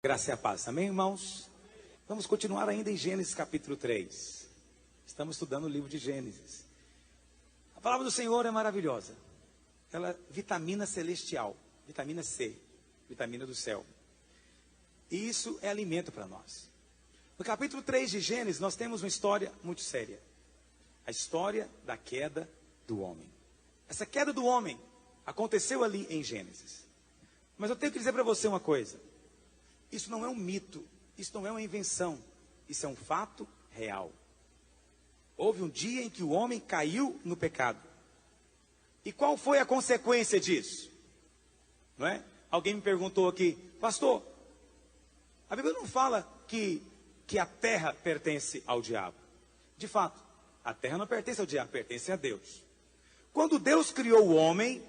Graça e a paz. Amém, irmãos? Vamos continuar ainda em Gênesis capítulo 3. Estamos estudando o livro de Gênesis. A palavra do Senhor é maravilhosa. Ela é vitamina celestial, vitamina C, vitamina do céu. E isso é alimento para nós. No capítulo 3 de Gênesis, nós temos uma história muito séria. A história da queda do homem. Essa queda do homem aconteceu ali em Gênesis. Mas eu tenho que dizer para você uma coisa. Isso não é um mito, isso não é uma invenção. Isso é um fato real. Houve um dia em que o homem caiu no pecado. E qual foi a consequência disso? Não é? Alguém me perguntou aqui, pastor, a Bíblia não fala que a terra pertence ao diabo. De fato, a terra não pertence ao diabo, pertence a Deus. Quando Deus criou o homem,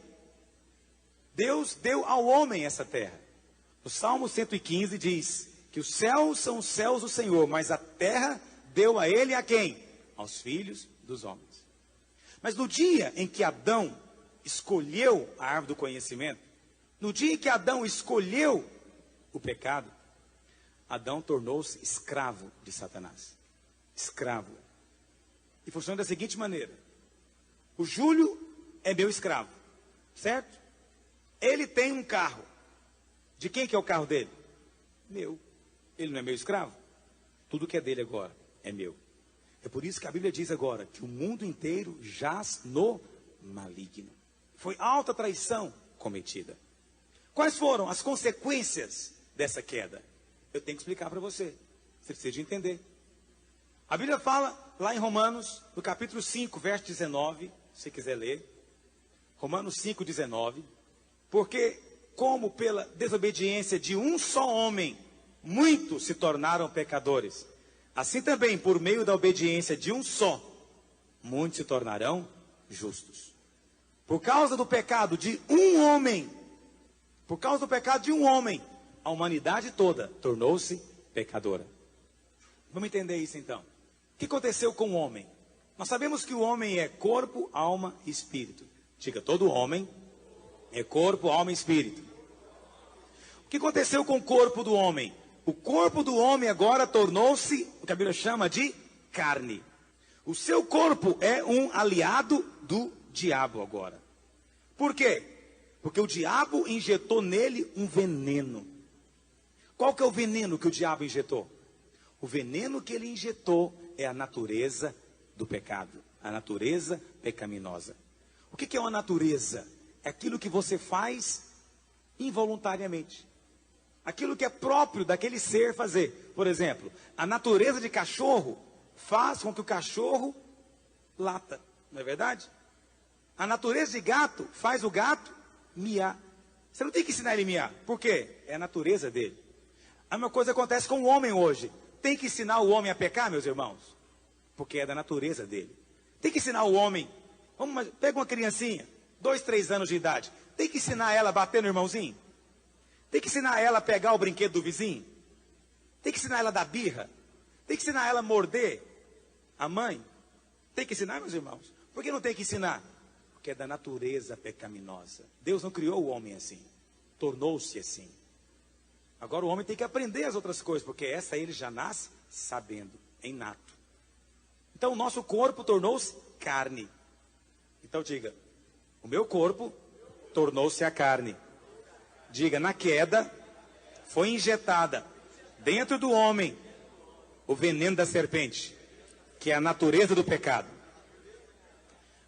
Deus deu ao homem essa terra. O Salmo 115 diz que os céus são os céus do Senhor, mas a terra deu a ele a quem? Aos filhos dos homens. Mas no dia em que Adão escolheu a árvore do conhecimento, no dia em que Adão escolheu o pecado, Adão tornou-se escravo de Satanás. Escravo. E funciona da seguinte maneira. O Júlio é meu escravo, certo? Ele tem um carro. De quem que é o carro dele? Meu. Ele não é meu escravo? Tudo que é dele agora é meu. É por isso que a Bíblia diz agora que o mundo inteiro jaz no maligno. Foi alta traição cometida. Quais foram as consequências dessa queda? Eu tenho que explicar para você. Você precisa de entender. A Bíblia fala lá em Romanos, no capítulo 5, verso 19, se você quiser ler. Romanos 5, 19. Porque como pela desobediência de um só homem, muitos se tornaram pecadores, assim também por meio da obediência de um só, muitos se tornarão justos. Por causa do pecado de um homem, a humanidade toda tornou-se pecadora. Vamos entender isso então. O que aconteceu com o homem? Nós sabemos que o homem é corpo, alma e espírito. Diga, todo homem é corpo, alma e espírito. O que aconteceu com o corpo do homem? O corpo do homem agora tornou-se, o que a Bíblia chama de carne. O seu corpo é um aliado do diabo agora. Por quê? Porque o diabo injetou nele um veneno. Qual que é o veneno que o diabo injetou? O veneno que ele injetou é a natureza do pecado. A natureza pecaminosa. O que é uma natureza? É aquilo que você faz involuntariamente. Aquilo que é próprio daquele ser fazer. Por exemplo, a natureza de cachorro faz com que o cachorro lata. Não é verdade? A natureza de gato faz o gato miar. Você não tem que ensinar ele a miar. Por quê? É a natureza dele. A mesma coisa acontece com o homem hoje. Tem que ensinar o homem a pecar, meus irmãos? Porque é da natureza dele. Tem que ensinar o homem. Pega uma criancinha, 2, 3 anos de idade. Tem que ensinar ela a bater no irmãozinho? Tem que ensinar ela a pegar o brinquedo do vizinho? Tem que ensinar ela a dar birra? Tem que ensinar ela a morder a mãe? Tem que ensinar, meus irmãos? Por que não tem que ensinar? Porque é da natureza pecaminosa. Deus não criou o homem assim. Tornou-se assim. Agora o homem tem que aprender as outras coisas, porque essa ele já nasce sabendo, é inato. Então o nosso corpo tornou-se carne. Então diga, o meu corpo tornou-se a carne. Diga, na queda, foi injetada dentro do homem o veneno da serpente, que é a natureza do pecado.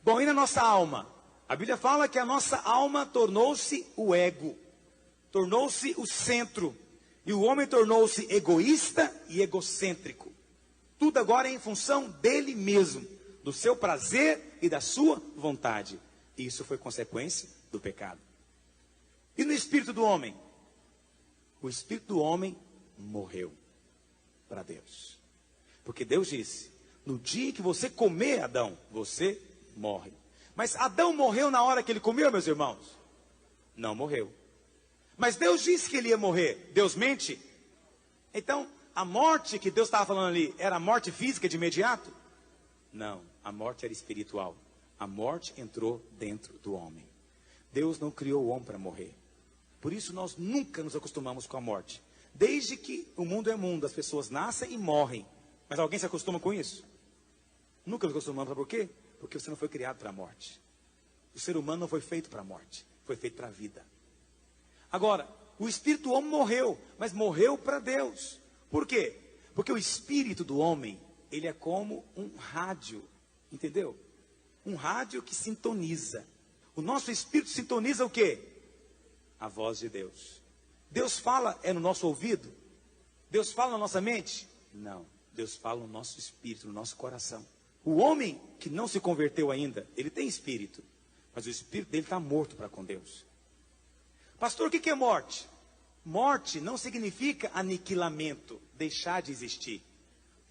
Bom, e na nossa alma? A Bíblia fala que a nossa alma tornou-se o ego, tornou-se o centro, e o homem tornou-se egoísta e egocêntrico. Tudo agora é em função dele mesmo, do seu prazer e da sua vontade. E isso foi consequência do pecado. E no espírito do homem? O espírito do homem morreu para Deus. Porque Deus disse, no dia que você comer, Adão, você morre. Mas Adão morreu na hora que ele comeu, meus irmãos? Não morreu. Mas Deus disse que ele ia morrer. Deus mente? Então, a morte que Deus estava falando ali, era a morte física de imediato? Não, a morte era espiritual. A morte entrou dentro do homem. Deus não criou o homem para morrer. Por isso nós nunca nos acostumamos com a morte. Desde que o mundo é mundo, as pessoas nascem e morrem. Mas alguém se acostuma com isso? Nunca nos acostumamos, sabe por quê? Porque você não foi criado para a morte. O ser humano não foi feito para a morte, foi feito para a vida. Agora, o espírito do homem morreu, mas morreu para Deus. Por quê? Porque o espírito do homem, ele é como um rádio, entendeu? Um rádio que sintoniza. O nosso espírito sintoniza o quê? A voz de Deus. Deus fala no nosso ouvido? Deus fala na nossa mente? Não. Deus fala no nosso espírito, no nosso coração. O homem que não se converteu ainda, ele tem espírito, mas o espírito dele está morto para com Deus. Pastor, o que é morte? Morte não significa aniquilamento, deixar de existir.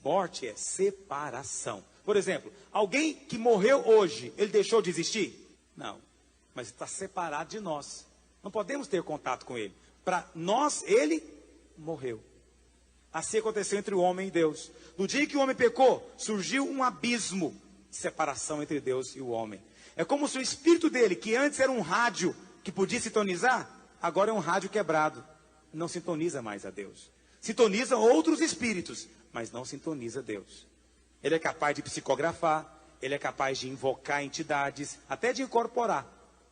Morte é separação. Por exemplo, alguém que morreu hoje, ele deixou de existir? Não, mas está separado de nós. Não podemos ter contato com ele. Para nós, ele morreu. Assim aconteceu entre o homem e Deus. No dia que o homem pecou, surgiu um abismo de separação entre Deus e o homem. É como se o espírito dele, que antes era um rádio que podia sintonizar, agora é um rádio quebrado. Não sintoniza mais a Deus. Sintoniza outros espíritos, mas não sintoniza Deus. Ele é capaz de psicografar, ele é capaz de invocar entidades, até de incorporar,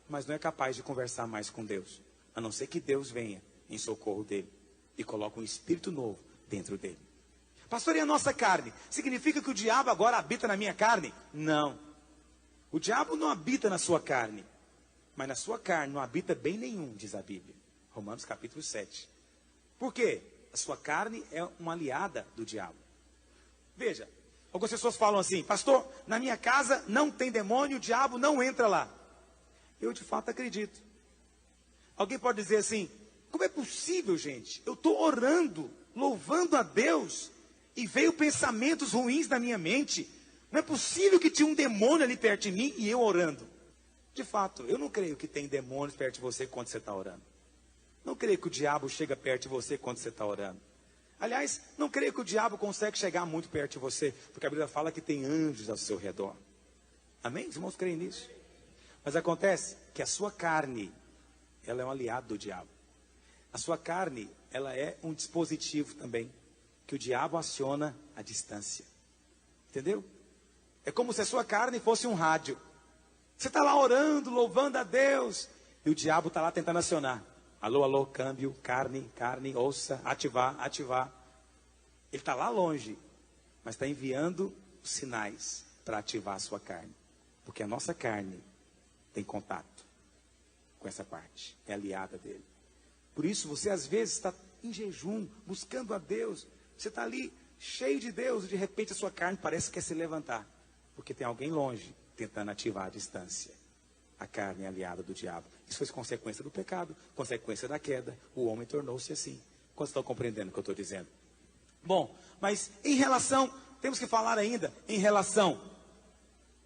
mas não é capaz de conversar mais com Deus. A não ser que Deus venha em socorro dele e coloque um espírito novo dentro dele. Pastor, e a nossa carne? Significa que o diabo agora habita na minha carne? Não. O diabo não habita na sua carne, mas na sua carne não habita bem nenhum, diz a Bíblia. Romanos capítulo 7. Por quê? A sua carne é uma aliada do diabo. Veja, algumas pessoas falam assim: pastor, na minha casa não tem demônio, o diabo não entra lá. Eu de fato acredito. Alguém pode dizer assim: como é possível, gente? Eu estou orando, louvando a Deus, e veio pensamentos ruins na minha mente. Não é possível que tinha um demônio ali perto de mim e eu orando. De fato, eu não creio que tem demônios perto de você quando você está orando. Não creio que o diabo chega perto de você quando você está orando. Aliás, não creio que o diabo consegue chegar muito perto de você, porque a Bíblia fala que tem anjos ao seu redor. Amém? Os irmãos creem nisso? Mas acontece que a sua carne, ela é um aliado do diabo. A sua carne, ela é um dispositivo também, que o diabo aciona à distância. Entendeu? É como se a sua carne fosse um rádio. Você está lá orando, louvando a Deus, e o diabo está lá tentando acionar. Alô, alô, câmbio, carne, ouça, ativar. Ele está lá longe, mas está enviando sinais para ativar a sua carne. Porque a nossa carne tem contato com essa parte, é aliada dele. Por isso você às vezes está em jejum, buscando a Deus. Você está ali cheio de Deus e de repente a sua carne parece que quer se levantar. Porque tem alguém longe tentando ativar a distância. A carne é aliada do diabo. Isso foi consequência do pecado, consequência da queda. O homem tornou-se assim. Quantos estão compreendendo o que eu estou dizendo? Bom, mas em relação, temos que falar ainda em relação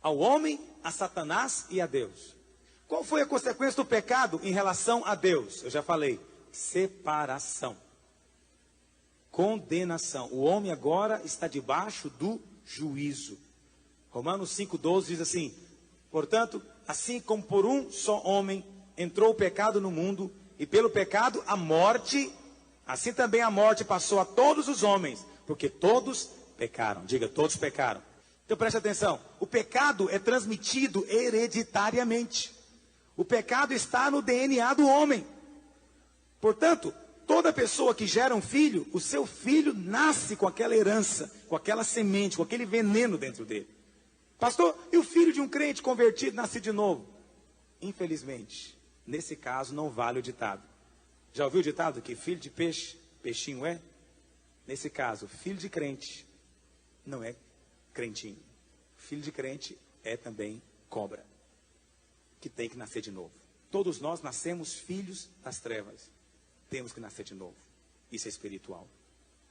ao homem, a Satanás e a Deus. Qual foi a consequência do pecado em relação a Deus? Eu já falei, separação, condenação. O homem agora está debaixo do juízo. Romanos 5,12 diz assim: portanto, assim como por um só homem entrou o pecado no mundo, e pelo pecado a morte, assim também a morte passou a todos os homens, porque todos pecaram. Diga, todos pecaram. Então preste atenção, o pecado é transmitido hereditariamente. O pecado está no DNA do homem. Portanto, toda pessoa que gera um filho, o seu filho nasce com aquela herança, com aquela semente, com aquele veneno dentro dele. Pastor, e o filho de um crente convertido, nascido de novo? Infelizmente, nesse caso não vale o ditado. Já ouviu o ditado que filho de peixe, peixinho é? Nesse caso, filho de crente não é crentinho. Filho de crente é também cobra, que tem que nascer de novo. Todos nós nascemos filhos das trevas. Temos que nascer de novo. Isso é espiritual.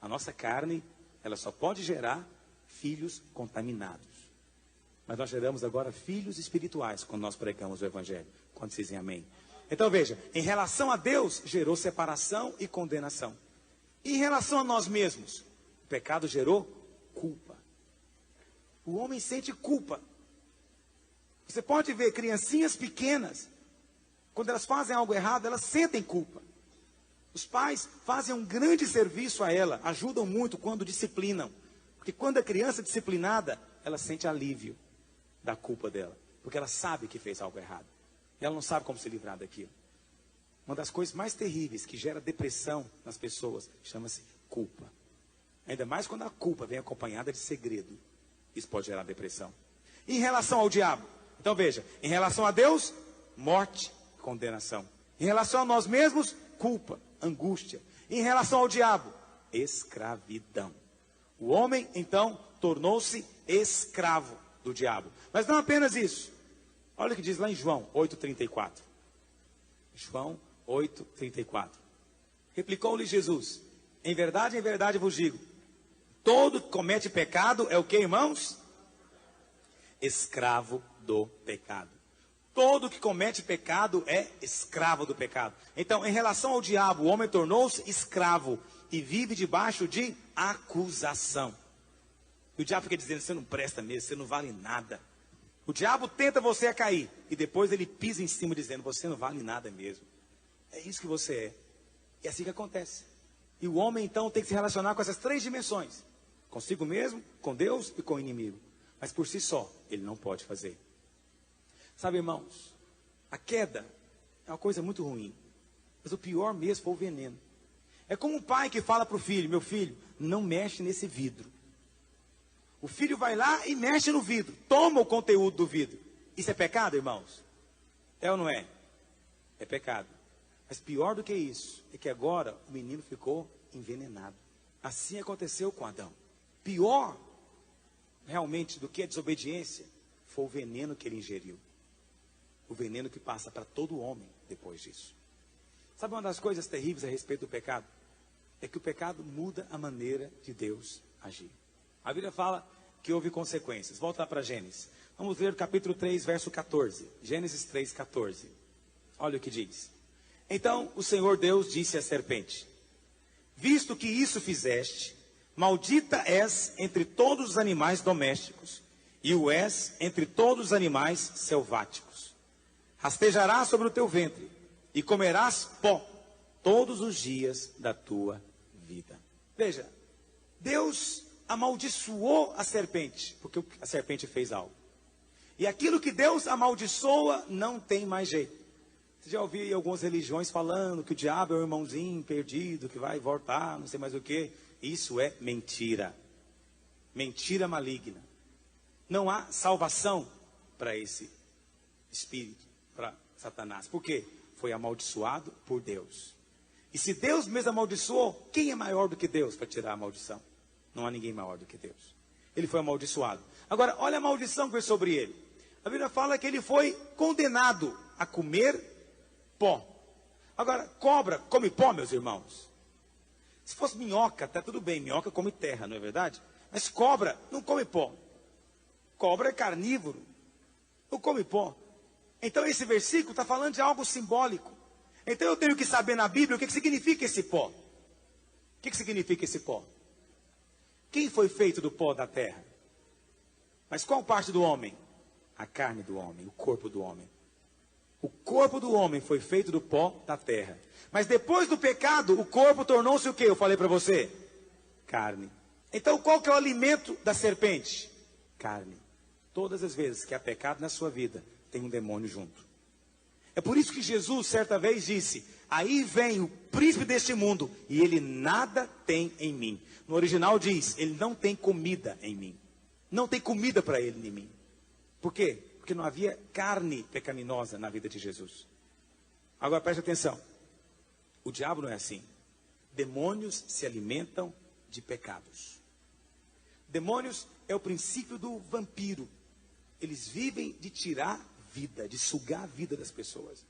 A nossa carne, ela só pode gerar filhos contaminados. Mas nós geramos agora filhos espirituais quando nós pregamos o Evangelho. Quando dizem amém. Então veja, em relação a Deus, gerou separação e condenação. E em relação a nós mesmos, o pecado gerou culpa. O homem sente culpa. Você pode ver criancinhas pequenas, quando elas fazem algo errado, elas sentem culpa. Os pais fazem um grande serviço a ela, ajudam muito quando disciplinam. Porque quando a criança é disciplinada, ela sente alívio da culpa dela. Porque ela sabe que fez algo errado. E ela não sabe como se livrar daquilo. Uma das coisas mais terríveis que gera depressão nas pessoas chama-se culpa. Ainda mais quando a culpa vem acompanhada de segredo. Isso pode gerar depressão. E em relação ao diabo? Então veja, em relação a Deus, morte, condenação. Em relação a nós mesmos, culpa, angústia. Em relação ao diabo, escravidão. O homem, então, tornou-se escravo do diabo. Mas não apenas isso. Olha o que diz lá em João 8,34. João 8,34. Replicou-lhe Jesus: em verdade vos digo, todo que comete pecado é o que, irmãos? Escravo do pecado. Todo que comete pecado é escravo do pecado. Então, em relação ao diabo, o homem tornou-se escravo e vive debaixo de acusação. E o diabo fica dizendo: você não presta mesmo, você não vale nada. O diabo tenta você a cair e depois ele pisa em cima dizendo: você não vale nada mesmo. É isso que você é. E é assim que acontece. E o homem então tem que se relacionar com essas três dimensões: consigo mesmo, com Deus e com o inimigo. Mas por si só, ele não pode fazer. Sabe, irmãos, a queda é uma coisa muito ruim. Mas o pior mesmo foi o veneno. É como um pai que fala para o filho: meu filho, não mexe nesse vidro. O filho vai lá e mexe no vidro, toma o conteúdo do vidro. Isso é pecado, irmãos? É ou não é? É pecado. Mas pior do que isso, é que agora o menino ficou envenenado. Assim aconteceu com Adão. Pior, realmente, do que a desobediência, foi o veneno que ele ingeriu. O veneno que passa para todo homem depois disso. Sabe uma das coisas terríveis a respeito do pecado? É que o pecado muda a maneira de Deus agir. A Bíblia fala que houve consequências. Volta lá para Gênesis. Vamos ler o capítulo 3, verso 14. Gênesis 3, 14. Olha o que diz. Então o Senhor Deus disse à serpente: visto que isso fizeste, maldita és entre todos os animais domésticos, e o és entre todos os animais selváticos. Rastejarás sobre o teu ventre, e comerás pó todos os dias da tua vida. Veja, Deus amaldiçoou a serpente, porque a serpente fez algo. E aquilo que Deus amaldiçoa não tem mais jeito. Você já ouviu em algumas religiões falando que o diabo é um irmãozinho perdido, que vai voltar, não sei mais o que. Isso é mentira. Mentira maligna. Não há salvação para esse espírito, para Satanás. Por quê? Foi amaldiçoado por Deus. E se Deus mesmo amaldiçoou, quem é maior do que Deus para tirar a maldição? Não há ninguém maior do que Deus. Ele foi amaldiçoado. Agora, olha a maldição que veio sobre ele. A Bíblia fala que ele foi condenado a comer pó. Agora, cobra come pó, meus irmãos? Se fosse minhoca, tá tudo bem. Minhoca come terra, não é verdade? Mas cobra não come pó. Cobra é carnívoro. Não come pó. Então esse versículo está falando de algo simbólico. Então eu tenho que saber na Bíblia o que significa esse pó. O que significa esse pó? Quem foi feito do pó da terra? Mas qual parte do homem? A carne do homem, o corpo do homem. O corpo do homem foi feito do pó da terra. Mas depois do pecado, o corpo tornou-se o que? Eu falei para você? Carne. Então qual que é o alimento da serpente? Carne. Todas as vezes que há pecado na sua vida, tem um demônio junto. É por isso que Jesus certa vez disse: aí vem o príncipe deste mundo e ele nada tem em mim. No original diz: ele não tem comida em mim. Não tem comida para ele em mim. Por quê? Porque não havia carne pecaminosa na vida de Jesus. Agora preste atenção. O diabo não é assim. Demônios se alimentam de pecados. Demônios é o princípio do vampiro. Eles vivem de tirar vida, de sugar a vida das pessoas.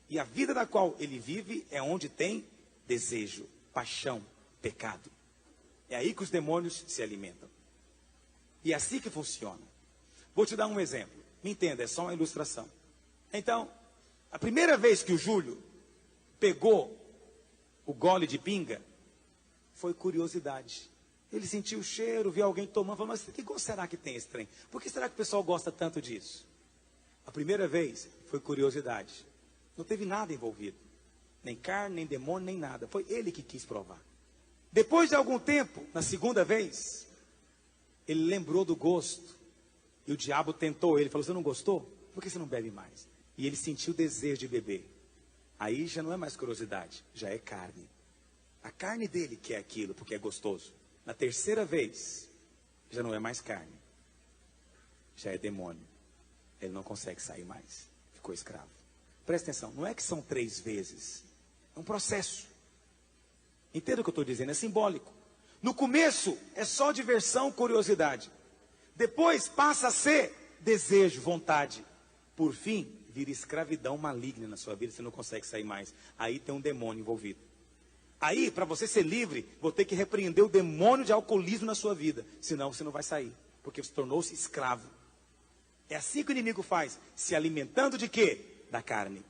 E a vida da qual ele vive é onde tem desejo, paixão, pecado. É aí que os demônios se alimentam. E é assim que funciona. Vou te dar um exemplo. Me entenda, é só uma ilustração. Então, a primeira vez que o Júlio pegou o gole de pinga, foi curiosidade. Ele sentiu o cheiro, viu alguém tomando, falou: mas que gosto será que tem esse trem? Por que será que o pessoal gosta tanto disso? A primeira vez foi curiosidade. Não teve nada envolvido. Nem carne, nem demônio, nem nada. Foi ele que quis provar. Depois de algum tempo, na segunda vez, ele lembrou do gosto. E o diabo tentou ele. Falou, você não gostou? Por que você não bebe mais? E ele sentiu o desejo de beber. Aí já não é mais curiosidade, já é carne. A carne dele quer aquilo, porque é gostoso. Na terceira vez, já não é mais carne. Já é demônio. Ele não consegue sair mais. Ficou escravo. Presta atenção, não é que são 3 vezes. É um processo. Entenda o que eu estou dizendo, é simbólico. No começo, é só diversão, curiosidade. Depois passa a ser desejo, vontade. Por fim, vira escravidão maligna na sua vida, você não consegue sair mais. Aí tem um demônio envolvido. Aí, para você ser livre, vou ter que repreender o demônio de alcoolismo na sua vida. Senão você não vai sair, porque você tornou-se escravo. É assim que o inimigo faz, se alimentando de quê? Da carne.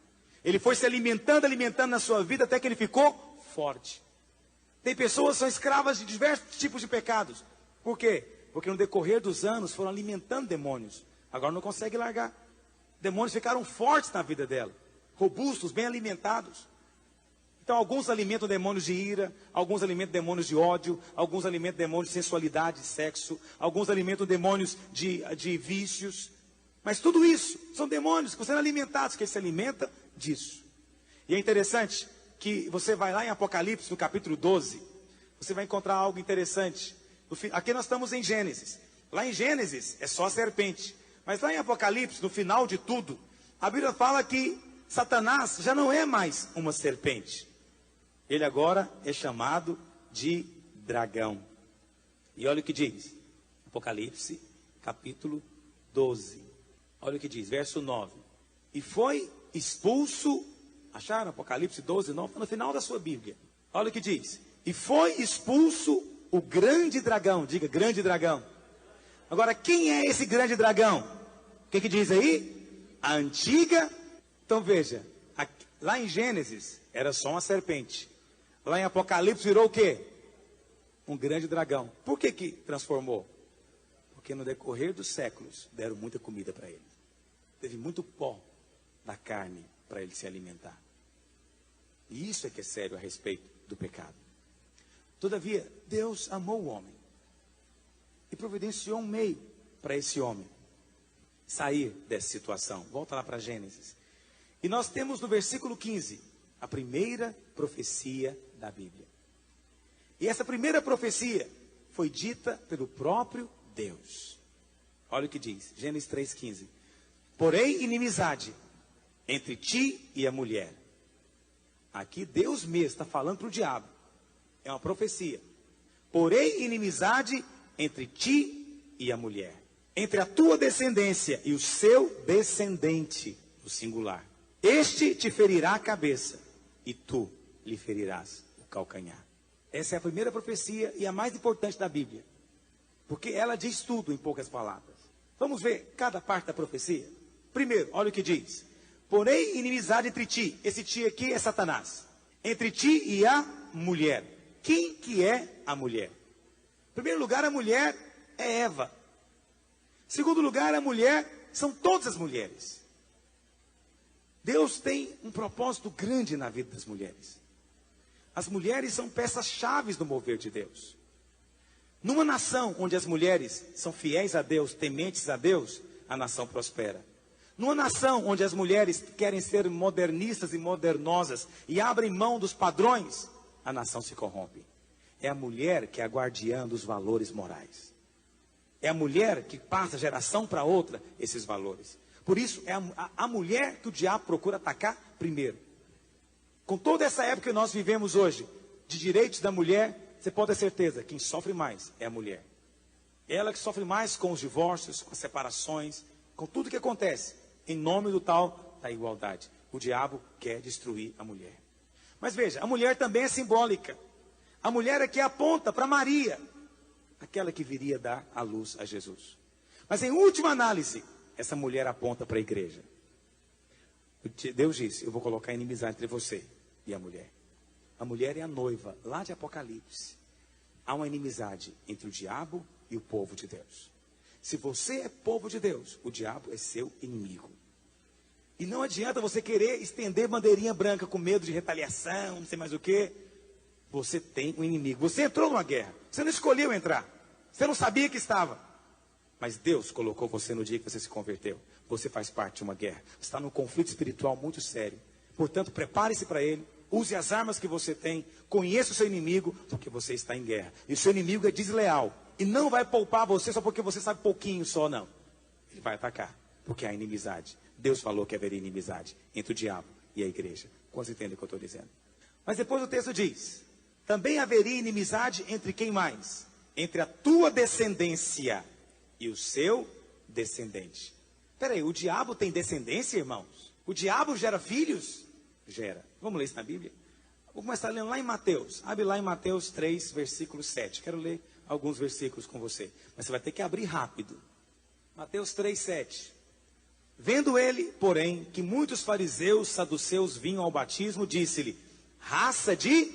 Ele foi se alimentando na sua vida até que ele ficou forte. Tem pessoas que são escravas de diversos tipos de pecados. Por quê? Porque no decorrer dos anos foram alimentando demônios. Agora não consegue largar. Demônios ficaram fortes na vida dela. Robustos, bem alimentados. Então alguns alimentam demônios de ira, alguns alimentam demônios de ódio, alguns alimentam demônios de sensualidade, sexo, alguns alimentam demônios de vícios. Mas tudo isso são demônios que estão sendo alimentados, que ele se alimenta disso. E é interessante que você vai lá em Apocalipse, no capítulo 12, você vai encontrar algo interessante. Aqui nós estamos em Gênesis. Lá em Gênesis é só a serpente. Mas lá em Apocalipse, no final de tudo, a Bíblia fala que Satanás já não é mais uma serpente. Ele agora é chamado de dragão. E olha o que diz. Apocalipse, capítulo 12. Olha o que diz, verso 9. E foi expulso, acharam Apocalipse 12, 9? No final da sua Bíblia. Olha o que diz. E foi expulso o grande dragão. Diga, grande dragão. Agora, quem é esse grande dragão? O que diz aí? A antiga. Então veja, lá em Gênesis era só uma serpente. Lá em Apocalipse virou o quê? Um grande dragão. Por que transformou? Porque no decorrer dos séculos deram muita comida para ele. Teve muito pó da carne para ele se alimentar. E isso é que é sério a respeito do pecado. Todavia, Deus amou o homem e providenciou um meio para esse homem sair dessa situação. Volta lá para Gênesis. E nós temos no versículo 15 a primeira profecia da Bíblia. E essa primeira profecia foi dita pelo próprio Deus. Olha o que diz, Gênesis 3,15. Porém, inimizade entre ti e a mulher. Aqui Deus mesmo está falando para o diabo. É uma profecia. Porém, inimizade entre ti e a mulher. Entre a tua descendência e o seu descendente, no singular. Este te ferirá a cabeça e tu lhe ferirás o calcanhar. Essa é a primeira profecia e a mais importante da Bíblia. Porque ela diz tudo em poucas palavras. Vamos ver cada parte da profecia? Primeiro, olha o que diz. Porém, inimizade entre ti. Esse ti aqui é Satanás. Entre ti e a mulher. Quem que é a mulher? Em primeiro lugar, a mulher é Eva. Em segundo lugar, a mulher são todas as mulheres. Deus tem um propósito grande na vida das mulheres. As mulheres são peças-chave no mover de Deus. Numa nação onde as mulheres são fiéis a Deus, tementes a Deus, a nação prospera. Numa nação onde as mulheres querem ser modernistas e modernosas e abrem mão dos padrões, a nação se corrompe. É a mulher que é a guardiã dos valores morais. É a mulher que passa geração para outra esses valores. Por isso, é a mulher que o diabo procura atacar primeiro. Com toda essa época que nós vivemos hoje, de direitos da mulher, você pode ter certeza, quem sofre mais é a mulher. Ela que sofre mais com os divórcios, com as separações, com tudo que acontece, em nome do tal da igualdade. O diabo quer destruir a mulher. Mas veja, a mulher também é simbólica. A mulher aqui aponta para Maria, aquela que viria dar a luz a Jesus. Mas em última análise, essa mulher aponta para a igreja. Deus disse, eu vou colocar inimizade entre você e a mulher. A mulher é a noiva, lá de Apocalipse. Há uma inimizade entre o diabo e o povo de Deus. Se você é povo de Deus, o diabo é seu inimigo. E não adianta você querer estender bandeirinha branca com medo de retaliação, não sei mais o quê. Você tem um inimigo. Você entrou numa guerra. Você não escolheu entrar. Você não sabia que estava. Mas Deus colocou você no dia que você se converteu. Você faz parte de uma guerra. Você está num conflito espiritual muito sério. Portanto, prepare-se para ele. Use as armas que você tem. Conheça o seu inimigo, porque você está em guerra. E o seu inimigo é desleal. E não vai poupar você só porque você sabe pouquinho só, não. Ele vai atacar, porque há inimizade. Deus falou que haveria inimizade entre o diabo e a igreja. Quantos entendem o que eu estou dizendo? Mas depois o texto diz: também haveria inimizade entre quem mais? Entre a tua descendência e o seu descendente. Peraí, o diabo tem descendência, irmãos? O diabo gera filhos? Gera. Vamos ler isso na Bíblia? Vou começar lendo lá em Mateus. Abre lá em Mateus 3, versículo 7. Quero ler alguns versículos com você. Mas você vai ter que abrir rápido. Mateus 3, 7. Vendo ele, porém, que muitos fariseus, saduceus vinham ao batismo, disse-lhe: raça de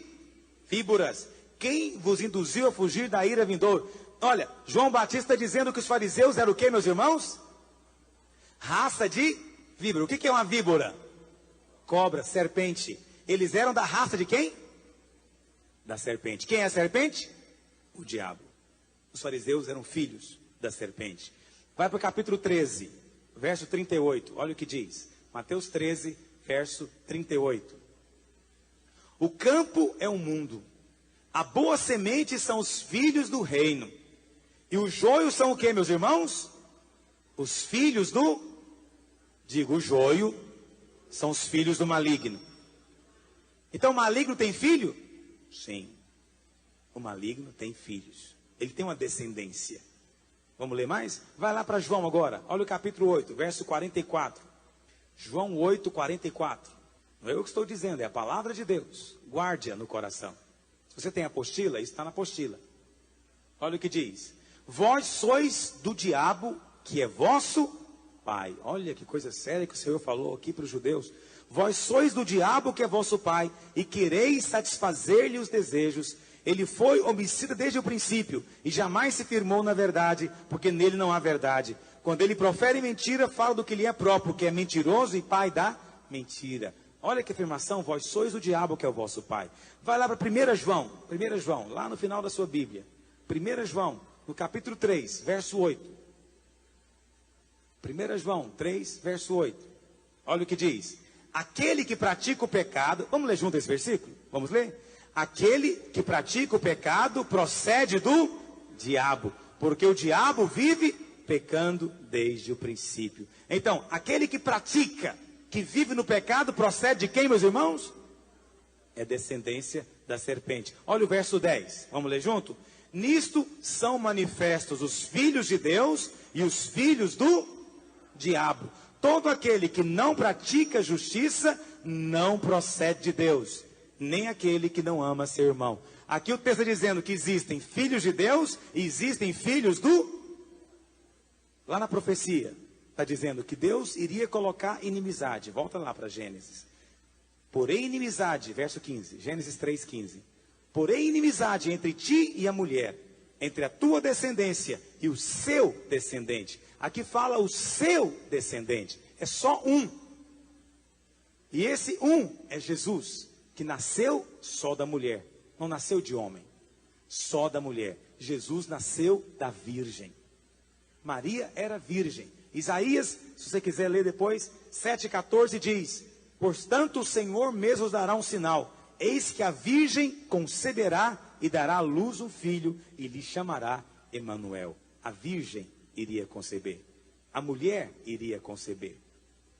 víboras, quem vos induziu a fugir da ira vindoura? Olha, João Batista está dizendo que os fariseus eram o quê, meus irmãos? Raça de víbora. O que é uma víbora? Cobra, serpente. Eles eram da raça de quem? Da serpente. Quem é a serpente? O diabo. Os fariseus eram filhos da serpente. Vai para o capítulo 13, verso 38. Olha o que diz. Mateus 13, verso 38. O campo é o mundo. A boa semente são os filhos do reino. E os joios são o que, meus irmãos? Os filhos do... Digo, o joio são os filhos do maligno. Então o maligno tem filho? Sim. O maligno tem filhos. Ele tem uma descendência. Vamos ler mais? Vai lá para João agora. Olha o capítulo 8, verso 44. João 8, 44. Não é eu que estou dizendo, é a palavra de Deus. Guarde-a no coração. Se você tem apostila, isso está na apostila. Olha o que diz. Vós sois do diabo, que é vosso pai. Olha que coisa séria que o Senhor falou aqui para os judeus. Vós sois do diabo, que é vosso pai, e quereis satisfazer-lhe os desejos. Ele foi homicida desde o princípio, e jamais se firmou na verdade, porque nele não há verdade. Quando ele profere mentira, fala do que lhe é próprio, que é mentiroso e pai da mentira. Olha que afirmação, vós sois o diabo, que é o vosso pai. Vai lá para 1 João, lá no final da sua Bíblia. 1 João, no capítulo 3, verso 8. 1 João 3, verso 8. Olha o que diz. Aquele que pratica o pecado, vamos ler junto esse versículo? Vamos ler? Aquele que pratica o pecado procede do diabo, porque o diabo vive pecando desde o princípio. Então, aquele que pratica, que vive no pecado, procede de quem, meus irmãos? É descendência da serpente. Olha o verso 10, vamos ler junto? Nisto são manifestos os filhos de Deus e os filhos do diabo. Todo aquele que não pratica justiça não procede de Deus, nem aquele que não ama seu irmão. Aqui o texto está dizendo que existem filhos de Deus e existem filhos do... Lá na profecia está dizendo que Deus iria colocar inimizade. Volta lá para Gênesis. Porém inimizade, verso 15, Gênesis 3,15. Porém inimizade entre ti e a mulher, entre a tua descendência e o seu descendente. Aqui fala o seu descendente. É só um. E esse um é Jesus, que nasceu só da mulher. Não nasceu de homem. Só da mulher. Jesus nasceu da virgem. Maria era virgem. Isaías, se você quiser ler depois, 7,14 diz: portanto o Senhor mesmo dará um sinal. Eis que a virgem conceberá e dará à luz um filho e lhe chamará Emanuel. A virgem iria conceber. A mulher iria conceber.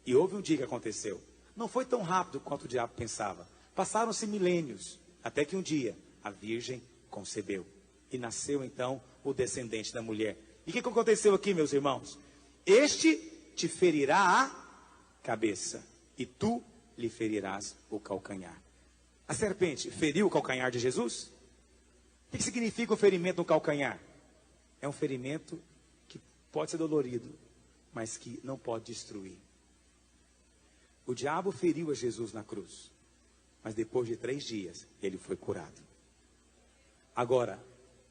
E houve um dia que aconteceu. Não foi tão rápido quanto o diabo pensava. Passaram-se milênios, até que um dia a virgem concebeu. E nasceu então o descendente da mulher. E o que aconteceu aqui, meus irmãos? Este te ferirá a cabeça, e tu lhe ferirás o calcanhar. A serpente feriu o calcanhar de Jesus? O que significa o ferimento no calcanhar? É um ferimento que pode ser dolorido, mas que não pode destruir. O diabo feriu a Jesus na cruz, mas depois de 3 dias, ele foi curado. Agora,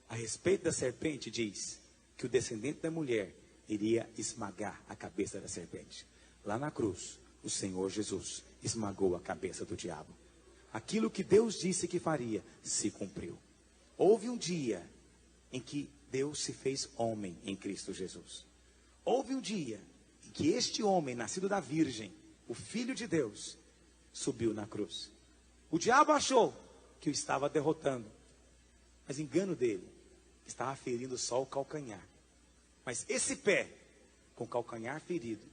a respeito da serpente, diz que o descendente da mulher iria esmagar a cabeça da serpente. Lá na cruz, o Senhor Jesus esmagou a cabeça do diabo. Aquilo que Deus disse que faria, se cumpriu. Houve um dia em que Deus se fez homem em Cristo Jesus. Houve um dia em que este homem, nascido da Virgem, o Filho de Deus, subiu na cruz. O diabo achou que o estava derrotando, mas engano dele, estava ferindo só o calcanhar. Mas esse pé, com o calcanhar ferido,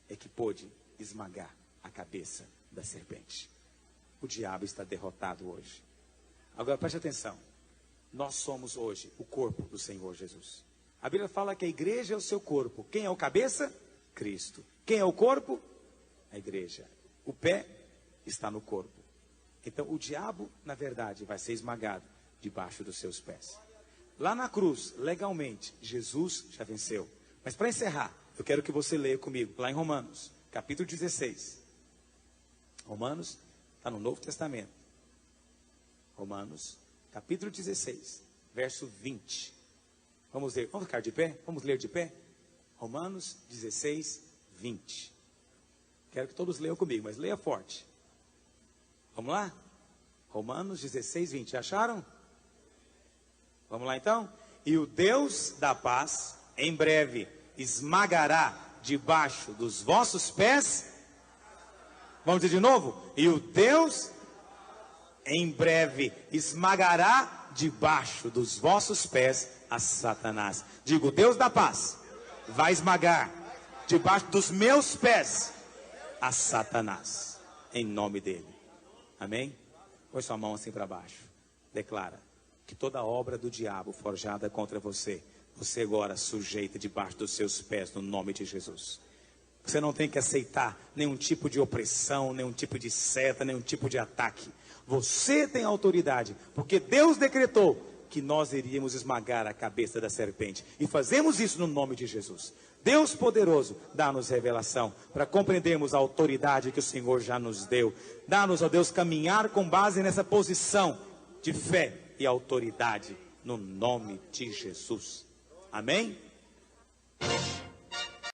é que pôde esmagar a cabeça da serpente. O diabo está derrotado hoje. Agora preste atenção. Nós somos hoje o corpo do Senhor Jesus. A Bíblia fala que a igreja é o seu corpo. Quem é o cabeça? Cristo. Quem é o corpo? A igreja. O pé está no corpo. Então o diabo, na verdade, vai ser esmagado debaixo dos seus pés. Lá na cruz, legalmente, Jesus já venceu. Mas para encerrar, eu quero que você leia comigo, lá em Romanos, capítulo 16. Romanos está no Novo Testamento. Romanos, capítulo 16, verso 20. Vamos ler, vamos ficar de pé? Vamos ler de pé? Romanos 16, 20. Quero que todos leiam comigo, mas leia forte. Vamos lá? Romanos 16, 20. Acharam? Vamos lá então? E o Deus da paz, em breve, esmagará debaixo dos vossos pés. Vamos dizer de novo? E o Deus, em breve, esmagará debaixo dos vossos pés a Satanás. Digo, o Deus da paz vai esmagar debaixo dos meus pés a Satanás. Em nome dele. Amém? Põe sua mão assim para baixo. Declara que toda obra do diabo forjada contra você, você agora sujeita debaixo dos seus pés no nome de Jesus. Você não tem que aceitar nenhum tipo de opressão, nenhum tipo de seta, nenhum tipo de ataque. Você tem autoridade, porque Deus decretou que nós iríamos esmagar a cabeça da serpente. E fazemos isso no nome de Jesus. Deus poderoso, dá-nos revelação para compreendermos a autoridade que o Senhor já nos deu. Dá-nos, ó Deus, caminhar com base nessa posição de fé e autoridade no nome de Jesus. Amém?